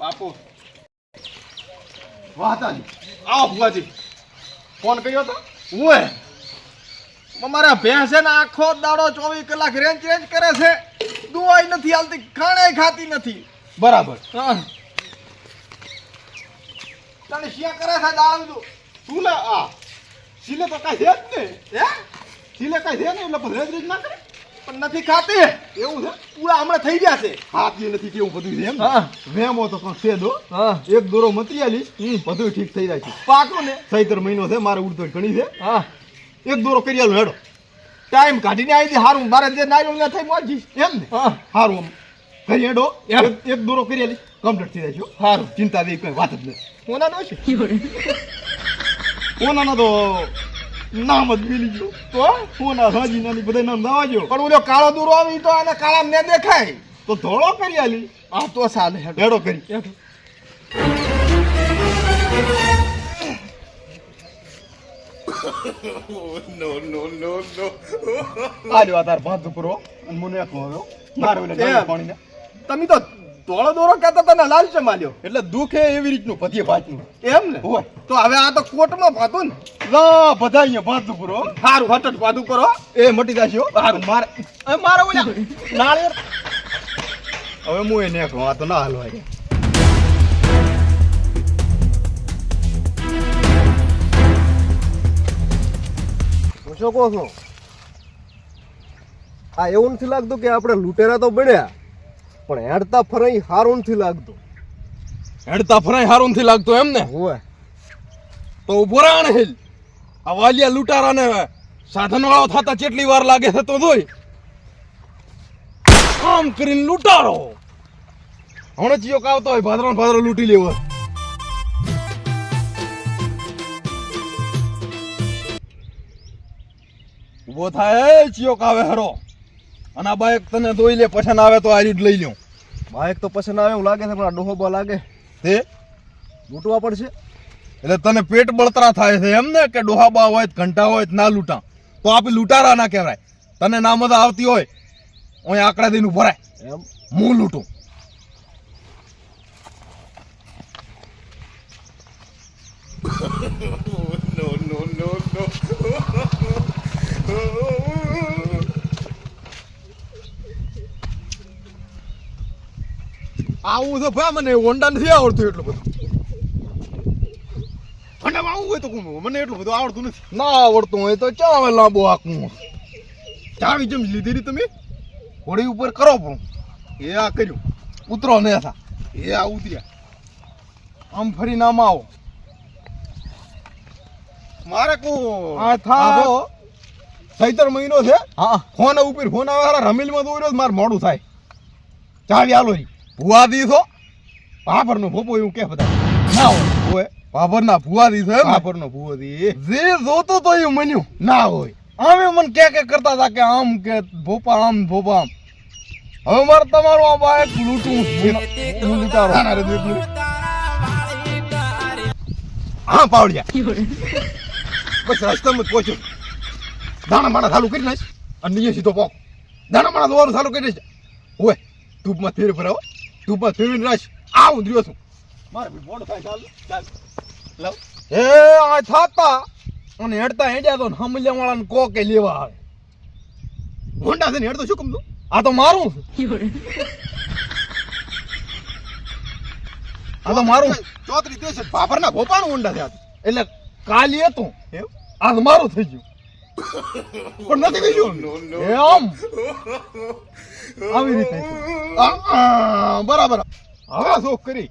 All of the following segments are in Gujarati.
બાપુ વાહ તાજી આવો ભુવાજી ફોન કર્યો તો ઓય અમારા ભેંસે ને આખો દાડો 24 કલાક રેન્જ કરે છે દુવાઈ નથી હાલતી ખાણે ખાતી નથી બરાબર હા તને શિયા કરે છે દાડું તું લે આ સિલે તો કાઈ છે જ ને હે સિલે કાઈ છે ને એટલે પણ રેજ ના કરે પણ નથી ખાતી એવું છે પૂરા હમણાં થઈ ગયા છે હાથી નથી કેવું બધું છે એમ હા વેમો તો પણ છે દો હા એક દોરો મતરિયાલી બધું ઠીક થઈ જાય છે પાકો ને સૈતર મહિનો છે મારે ઉડતો ઘણી છે હા એક દોરો કરી આલો હેડો ટાઈમ કાઢીને આવી દે હારું મારે જે નાયલ ના થઈ મોજી એમ ને હા હારું કરી હેડો એક દોરો કરી આલી કમ્પ્લીટ થઈ જાય છે હારું ચિંતા દે કઈ વાત જ નહીં કોના નો છે કોના નો તો નામ જ મિલી ગયો તો કોના રાજી નાની બધા નામ દાવાજો પણ ઓલો કાળો દોરો આવી તો આને કાળા ને દેખાય તો ધોળો કરી આલી આ તો સાલે હેડો કરી હેડો નો આજો તાર ભાત કરો અને મને એકલો આવ્યો મારે ઓલે પાણી ને તમે તો ધોળો દોરો કહેતા તને લાલ છે માલ્યો એટલે દુખે એવી રીતનું પતિએ ભાતનું એમ ને હોય તો હવે આ તો કોટમાં ભાતું ને લા બધા અહીંયા ભાતું કરો સારું હટટ ભાતું કરો એ મટી જાશે મારે મારે ઓલા નાળિયેર હવે હું એ નેખો આ તો ના હાલવાય શું કહો છો આ એવું નથી લાગતું કે આપણે લૂંટેરા તો બન્યા પણ હેડતા ફરાઈ હારું નથી લાગતું હેડતા ફરાઈ હારું નથી લાગતું એમ ને હોય તો ઉભો રાણ હેલ આ વાલિયા લૂંટારાને સાધન વાળો થતા કેટલી વાર લાગે છે તો જોઈ આમ કરીને લૂંટારો હમણાં ચિયોક આવતો હોય ભાદરો લૂંટી લેવો ઉભો થાય ચિયોક આવે હરો અને આ બાઈક તને દોઈ લે પછાન આવે તો આ રીત લઈ લઉં બાઈક તો પસંદ આવે એવું લાગે છે પણ આ ડોહોબા લાગે તે લૂંટવા પડશે એટલે તને પેટ બળતરા થાય છે એમ ને કે ડોહાબા હોય ઘંટા હોય ના લૂંટા તો આપણે લૂંટારા ના કહેવાય તને ના મજા આવતી હોય હું આંકડા દઈને ભરાય એમ હું લૂંટું આવું છે ભાઈ મને હોન્ડા નથી આવડતું એટલું બધું હોન્ડા આવું હોય તો મને એટલું બધું આવડતું નથી ના આવડતું હોય તો ચા હવે લાંબો હાકું ચાવી જેમ લીધી તમે ઘોડી ઉપર કરો પણ એ આ કર્યું ઉતરો ને થા એ આ ઉતર્યા આમ ફરી નામ આવો મારે કો આ થા સૈતર મહિનો છે હા ફોન ઉપર ફોન આવે રમીલમાં દોર્યો મારે મોડું થાય ચાવી આલો રી ભુવા દીધો ભાભર નો ભોપો એવું કે બધા ના હોય ભાભર ના ભુવા દીધો ભાભર નો ભુવો દી જે જોતો તો એવું મન્યું ના હોય આમે મને કે કરતા હતા કે આમ કે ભોપા આમ ભોપા આમ હવે મારે તમારું આ બાઈક લૂંટું લૂંટારો હા પાવડિયા બસ રસ્તામાં જ પહોંચ્યો દાણા માણા ચાલુ કરી નાખ અને નીચે સીધો પોક દાણા માણા દોવાનું ચાલુ કરી નાખ હોય ધૂપમાં ફેર ભરાવો ધૂપમાં ફેરવીને રાખ આવું દ્યો છું મારે મોડું થાય ચાલ લાવ એ આ થાતા અને હેડતા હેડ્યા તો હમલિયા વાળાને કોકે લેવા આવે હોન્ડા છે ને હેડતો શું કમતું આ તો મારું આ તો મારું ચોતરી તે છે ભાભરના ભોપાનું હોન્ડા થયા એટલે કાલી હતું આ તો મારું થઈ ગયું પણ નથી ગયું આમ આવી રીતે બરાબર હવે શોખ કરી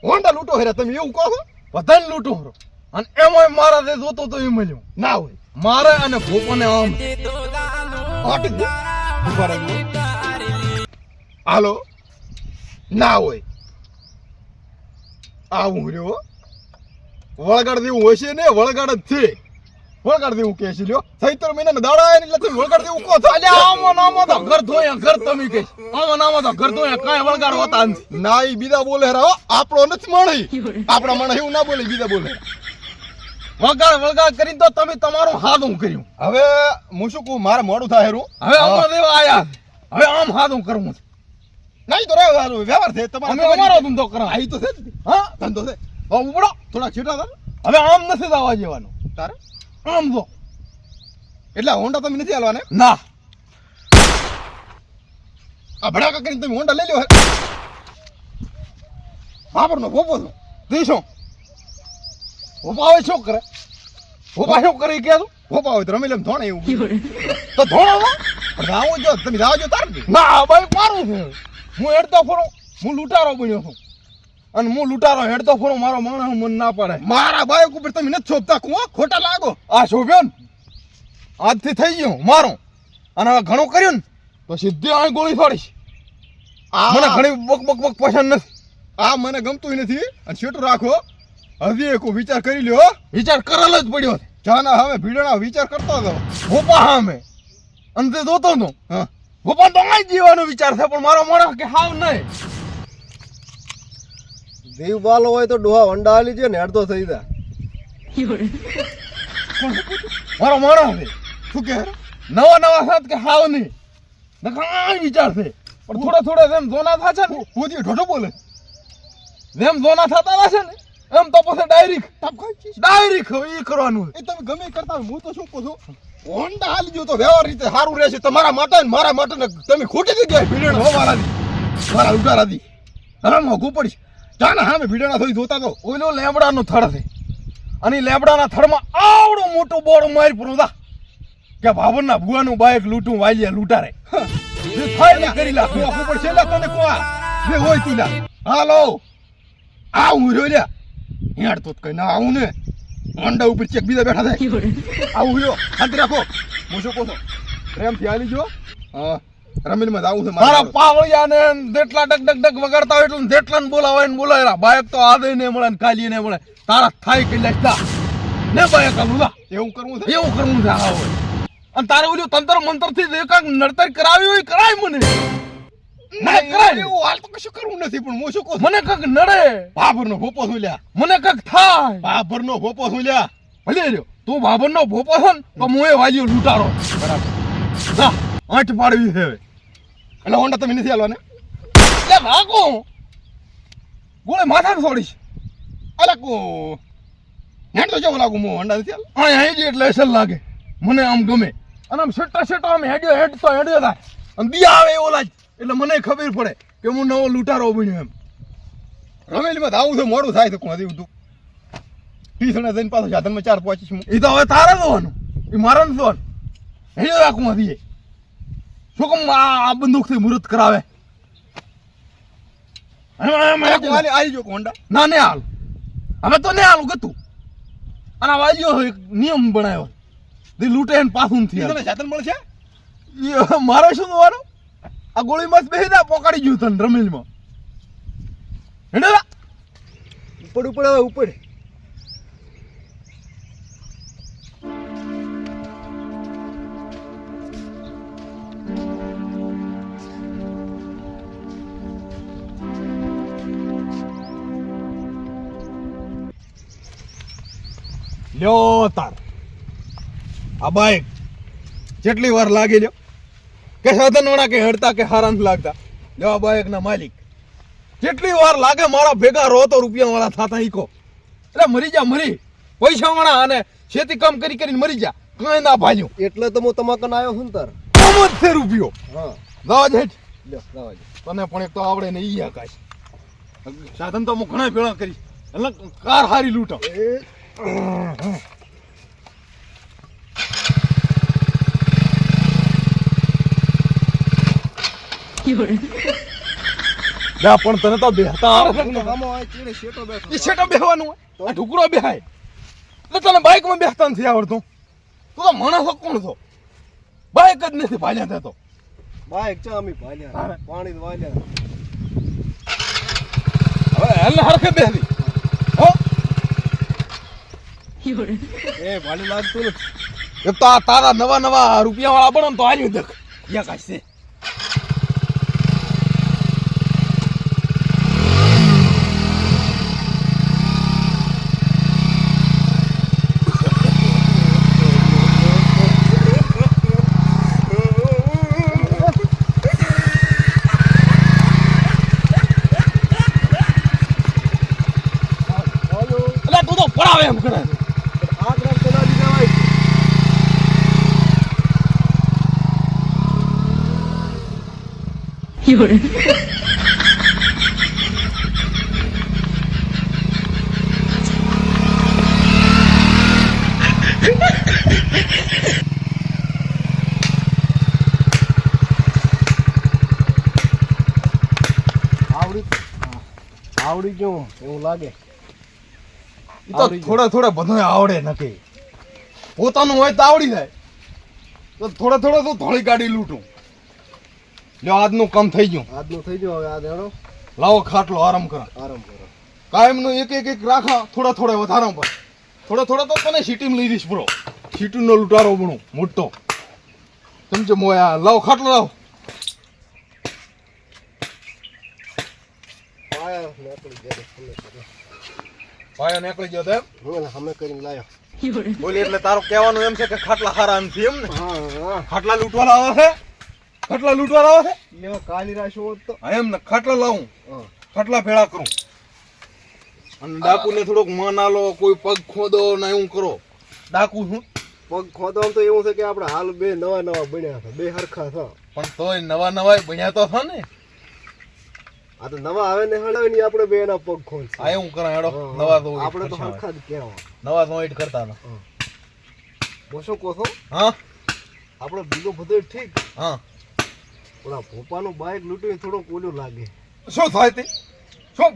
હોન્ડા લૂંટો હેરા તમે એવું કહો છો બધાને લૂંટો હરો અને એમાં મારા જે જોતો તો એ મળ્યું ના હોય મારે અને ભોપાને આમ હાલો ના હોય આવું રહ્યો વળગાડ દેવું હોય છે ને વળગાડ જ છે વળગાડ દેવું કે છે લ્યો સૈતર મહિના દાડા આવે એટલે તમે વળગાડ દેવું કહો છો આમાં નામો તો ઘર ધોયા ઘર તમે કહીશ આમાં નામો તો ઘર ધોયા કાંઈ વળગાડ હોતા નથી ના એ બીજા બોલે રા આપણો નથી માણી આપણા માણસ એવું ના બોલે બીજા બોલે વળગાડ કરીને તો તમે તમારું હાદું કર્યું હવે હું શું કહું મારે મોડું થાય હેરું હવે આમાં દેવા આયા હવે આમ હાદું કરવું નહીં તો રહેવાનું, વ્યવહાર છે તમારો. અમે અમારો ધંધો કરા. આ ઈ તો છે જ. હા ધંધો છે. હવે ઉપડો. થોડા છેટા હતા હવે આમ નથી જવા જેવાનું. તારે આમ જો. એટલે હોન્ડા તમે નથી હાલવાને. ના આ ભડાકા કરીને તમે હોન્ડા લઈ લો. વાપરનો ભોપો છો. તે શું ભોપા હવે શું કરે? ભોપા શું કરે કે તું? ભોપા હોય તો રમી લેમ ધોણે એવું. તો ધોળો પણ રાવો જો તમે રાવો જો તાર ને. ના ભાઈ મારું છે. હું હેડતો ફરો, હું લૂંટારો બન્યો છું. અને હું લૂંટારો હેડતો ફરો, મારો માણસ મન ના પડે. મારા બાઈક ઉપર તમે નથી શોભતા. ખોટા લાગો. આ શોભ્યો ને આજથી થઈ ગયો મારો. અને હવે ઘણું કર્યું ને તો સીધી અહીં ગોળી છોડીશ. મને ઘણી બક બક બક પસંદ નથી. આ મને ગમતું નથી. અને છેટું રાખો. હજી એક વિચાર કરી લ્યો. વિચાર કરેલો જ પડ્યો છે. જાના હવે ભીડણા વિચાર કરતો હતો. ભોપા સામે અંતે જોતો હતો. હા ભોપા તો અહીં જીવાનો વિચાર છે, પણ મારો માણસ કે હાવ નહીં. દીવ બાલો હોય તો ડોહા વંડા હાલી છે ને હેડતો થઈ જાય. મારો માણસ છે. શું કે નવા નવા સાથ કે હાવ નહીં. નકા વિચાર છે, પણ થોડા થોડા જેમ જોના થશે ને, પોતી ઢોઢો બોલે. જેમ જોના થતા હશે ને એમ તો પછી ટપ ડાયરેક્ટ એ કરવાનું. એ તમે ગમે એ કરતા હોય. હું તો શું કહું છું, હોન્ડા હાલી ગયો તો વ્યવહાર રીતે સારું રહેશે તમારા માટે ને મારા માટે ને. તમે ખોટી જગ્યાએ ભીડણ હો મારા ઉડારાથી હવે મોઘું પડીશ. જાના સામે ભીડણા થઈ જોતા તો ઓલો લેબડાનો થડ છે, અને ઈ લેબડાના થડમાં આવડું મોટું બોર્ડ મારી પૂરું દા કે ભાવનના ભુવાનું બાઈક લૂંટું વાલિયા લૂંટારે. જે થાય ને કરી લાખું. આપવું પડશે. લે તને કોણ જે હોય તું લા. હાલો આવું રહ્યો લ્યા. હેડ તો કઈ ના આવું ને. હોન્ડા ઉપર ચેક બીજા બેઠા થાય. આવું રહ્યો. શાંતિ રાખો. હું શું કહું છું, પ્રેમથી હાલી જો. હા રમીલમાં આવું છે મારા પાવળિયા ને જેટલા ડગ ડગ ડગ વગાડતા હોય એટલું જેટલા બોલાવાય ને બોલાય. બાઈક તો આદે ને મળે ને કાલી ને મળે. તારા થાય કે લેતા ને બાઈક આલું એવું કરવું છે. એવું કરવું છે. હા હોય. અને તારે ઓલું તંત્ર મંત્ર થી એકાક નડતર કરાવી હોય કરાય મને. મને કરાય. એવું હાલ તો કશું કરવું નથી. પણ હું શું કહું, મને કક નડે, ભાભરનો ભોપો છું લ્યા. મને કક થાય. ભાભરનો ભોપો છું લ્યા. ભલે રહ્યો તું બાબર નો ભોપો છે ને તો હું એ વાલ્યો લૂંટારો. બરાબર. ના આંચ પાડવી છે હવે. એટલે હોન્ડા તમે નથી હાલવાને. લે ભાગો ગોળે માથા છોડીશ. અલા કો હેડ તો જવું લાગુ. હું હોન્ડા નથી હાલ. અહીં જ એટલે અસર લાગે મને. આમ ગમે અને આમ સેટા સેટા આમ હેડ્યો થાય અને દિયા આવે એવો લાજ. એટલે મને ખબર પડે કે હું નવો લૂંટારો બન્યો એમ. રમેલીમાં આવું છે મોડું થાય તો કોણ દેવું તું. ટીસણા જઈને પાછો સાધનમાં 4 પહોંચીશ હું. એ તો હવે તારે જોવાનું, એ મારે નથી જોવાનું. હેડ્યો રાખું હતી શું કમ આ બંદૂકથી મુહૂર્ત કરાવે. આવી જો હોન્ડા. ના ને હાલ હવે તો ને હાલું ગતું. અને વાલીઓ એક નિયમ બનાવ્યો તે લૂંટે ને પાછું થી તને સાધન મળશે. મારે શું જોવાનું? આ ગોળી મત બેસી દા પોકાડી ગયું તને રમેલમાં. હેડેલા ઉપર ઉપર હવે ઉપર. લ્યો તાર આ બાઈક જેટલી વાર લાગી લ્યો કે સાધન વાળા કે હડતા કે હારા નથી લાગતા. લ્યો આ બાઈક ના માલિક જેટલી વાર લાગે મારા ભેગા રહો તો રૂપિયા વાળા થતા ઈકો. એટલે મરી જા મરી પૈસા વાળા અને ખેતી કામ કરી કરીને મરી જા કઈ ના ભાલ્યું. એટલે તો હું તમાકન આવ્યો છું ને તાર. કામ જ છે રૂપિયો. હા જવા જ હેઠ. લ્યો લાવા દે. તને પણ એક તો આવડે ને ઈ આકાશ સાધન તો હું ઘણા ભેળા કરી એટલે કાર હારી લૂંટો. પણ તને તો બેહતા આવે છે. આમાં આ ચીડે શેટો બેઠો. એ છેટો બેહવાનું હોય આ ઢુકડો બેહાય એટલે તને બાઈક માં બેસતા નથી આવડતું. તું તો માણસ કોણ છો? બાઈક જ નથી ભાલ્યા તે તો. બાઈક ચા અમે ભાલ્યા પાણી વાલ્યા. હવે હાલ હરખે બેસી હો. એ ભાલી લાગતું નથી. એક તો આ તારા નવા નવા રૂપિયા વાળા બનો તો હાલ્યું દેખ યા કાશ છે. એમ કરાય આ ગ્રામ ચલા દીધા આવડી ગયું એવું લાગે. ઈ તો થોડા થોડા બધું આવડે નક્કી. પોતાનું હોય તો આવડી જાય. તો થોડા થોડા તો થોડી ગાડી લૂંટું. લ્યો આજનું કામ થઈ ગયું. આજનું થઈ ગયું. હવે આ દેણો લાવો ખાટલો આરામ કરો. આરામ કરો. કાયમનું એક એક રાખા થોડા થોડા વધારો પર. થોડા થોડા તો તને સિટીમાં લઈ દઈશ બ્રો. સિટીનો લૂંટારો બણું મોટો. સમજો મોયા લાવો ખાટલો લાવો. પાયા નીકળી ગયા તમે કરો. પાયો નીકળી ગયો તો એમ હું હમે કરીને લાયો. બોલી એટલે તારું કહેવાનું એમ છે કે ખાટલા હારા નથી એમ ને? હા હા ખાટલા લૂંટવાના આવે છે? ખાટલા લૂંટવાના આવે છે? લેવા કાલી રાખ્યો હોત તો હા એમ ને ખાટલા લાવું. હા ખાટલા ભેળા કરું. અને ડાકુને થોડોક મન આલો, કોઈ પગ ખોદો ને એવું કરો. ડાકુ શું? પગ ખોદવામાં તો એવું છે કે આપણે હાલ બે નવા નવા બન્યા છે. બે હરખા છે. પણ તોય નવા નવા બન્યા તો છે ને. આ તો નવા આવે ને હળાવે ને આપણે બે એના પગ ખોદ આ એવું કરે હેડો. નવા તો આપણે તો હરખા જ કહેવા. નવા તો ઈટ કરતા ને. કોસો કોસો હા આપણે બીજો બધો ઠીક. હા ઓલા ભોપાનું બાઈક લૂંટીને થોડોક ઓલું લાગે. શું થાય તે? શું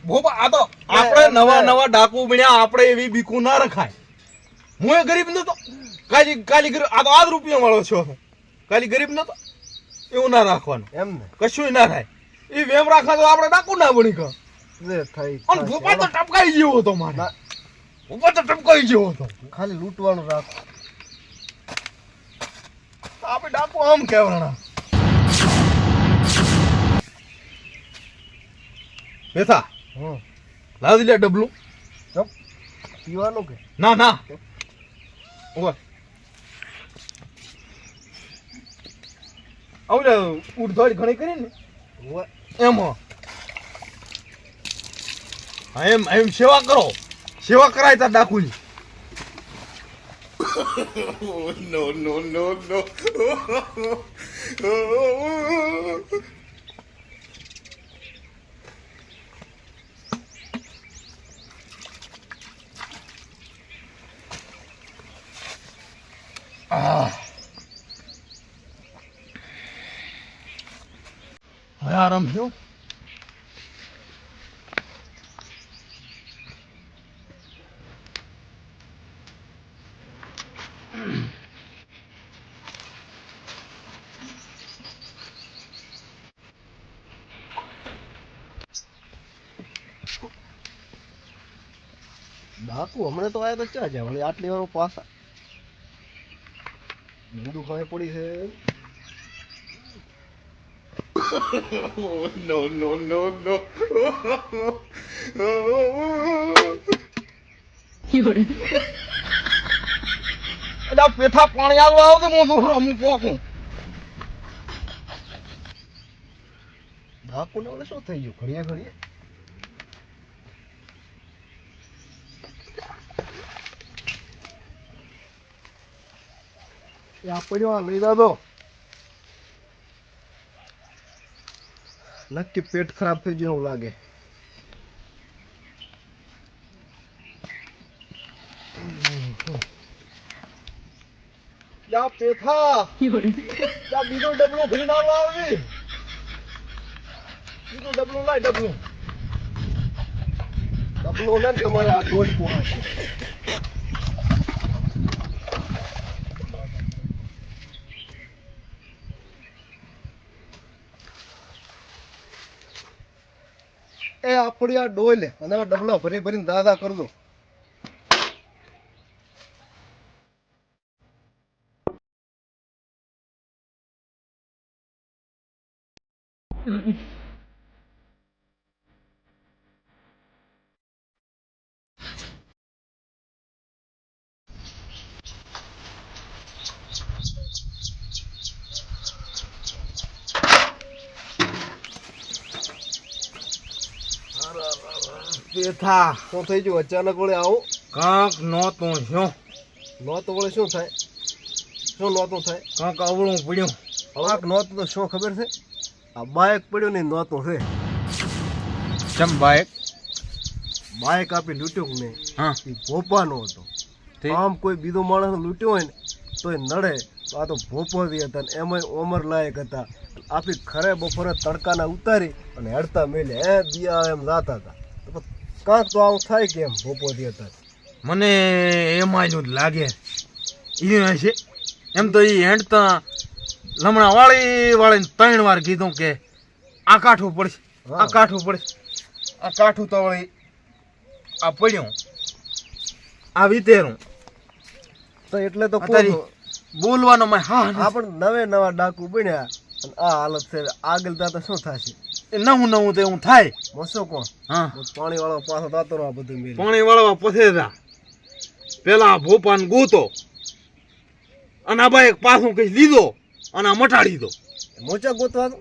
ભોપા આ તો આપણે નવા નવા ડાકુ બન્યા. આપણે એવી બીકુ ના રખાય. હું એ ગરીબ નતો. કાલી ગરીબ આ તો આજ રૂપિયા વાળો છો. કાલી ગરીબ નતો. એવું ના રાખવાનું. એમ ને કશું ના થાય. એ વેમ રાખા તો આપણે ડાકુ ના બની ગયો. જે થાય અને ભોપા તો ટપકાઈ જેવો હતો મારે. ભોપા તો ટપકાઈ જેવો હતો. ખાલી લૂંટવાનું રાખો. આપણે ડાકુ આમ કહેવાના. બેઠા હમ લાવી લે ડબલું. ચપ પીવાનું કે ના ના ઓય આવડે ઉડધોડ ઘણી કરી ને ઓય એમ હા એમ એમ સેવા કરો. સેવા કરાય તા ડાકુની. નો નો નો નો હવે આરામ થયો. ડાકુ હમણાં તો આયા તો ચા જાય વળી આટલી વાર પાછા બધું ખાઈ પડી છે. No, no, no, no. અલા પેઠા પાણી આવો આવો તો મોઢું હું પોકું. ડાકુ ને ઓલે શું થઈ ગયું ઘડીએ ઘડીએ આ પડ્યો લઈ દાદો. નક્કી પેટ ખરાબ થઈ ગયું એવું લાગે. યા પેઠા યા બીજો ડબલો ભરીને આવો આવી. બીજો ડબલો લાય ડબલો. ડબલો ને તમારે આ દોડ પહોંચે. એ આપણી આ ડોય લે અને ડબલા ભરી ભરીને દાદા કરજો. પેઠા શું થઈ ગયું અચાનક વળે આવું? કાંક નહોતું શું નોતું વળે શું થાય? શું નોતું થાય? કાંક અવળું પડ્યું. કાંક નોતું તો શું ખબર છે? આ બાઇક પડ્યું ને નોતું છે. ચમ બાઈક? બાઇક આપી લૂંટ્યું ને હા એ ભોપાનો હતો. તે? આમ કોઈ બીજો માણસ લૂંટ્યો હોય ને તો એ નડે. તો આ તો ભોપોથી હતા ને એમાં ઉંમર લાયક હતા. આપી ખરે બપોરે તડકાના ઉતારી અને હડતા મેલે દિયા એમ જાતા હતા. તો કાંક તો આવું થાય કે એમ ભોપોથી હતા. મને એમાં જ લાગે ઈ હશે. એમ તો ઈ હેંડતા લમણા વાળીને 3 વાર કીધું કે આ કાઠું પડશે, આ કાઠું પડશે. આ કાઠું તો વળી આ પડ્યું, આ વિતેરું. તો એટલે તો અત્યારે બોલવાનો મેં હા આપણે નવે નવા ડાકુ બન્યા અને આ હાલત છે. આગળ જતા શું થશે? નવું નવું તો એવું થાય. મસો કોણ હા પાણી વાળો પાછો થતો રહો આ બધું મેળ. પાણી વાળવા પથેરા પેલા ભોપાન ગોતો અને આ બાઈક પાછું કઈ લીધો અને આ મટાડી દો. મોચા ગોતવાનું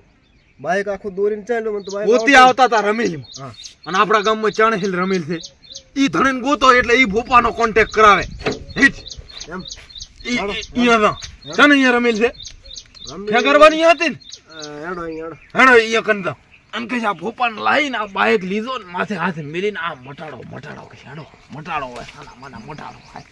બાઈક આખું દોરીને ચાલ્યો મને તો બાઈક ગોતી આવતા હતા રમીલમાં. હા. અને આપણા ગામમાં ચાણેલ રમીલ છે. ઈ ધણીને ગોતો એટલે ઈ ભોપાનો કોન્ટેક્ટ કરાવે. હીટ. એમ ઈ અહીંયા ચાને અહીંયા રમીલ છે. ક્યાં કરવાની હતી ને હેડો અહીં હેડો. હેડો અહીંયા કરી દો. અને કહે આ ભોપાને લાવીને આ બાઈક લીધો ને માથે હાથે મિલીને આ મટાડો કે હેડો મટાડો હોય સાના માના મટાડો ખાય.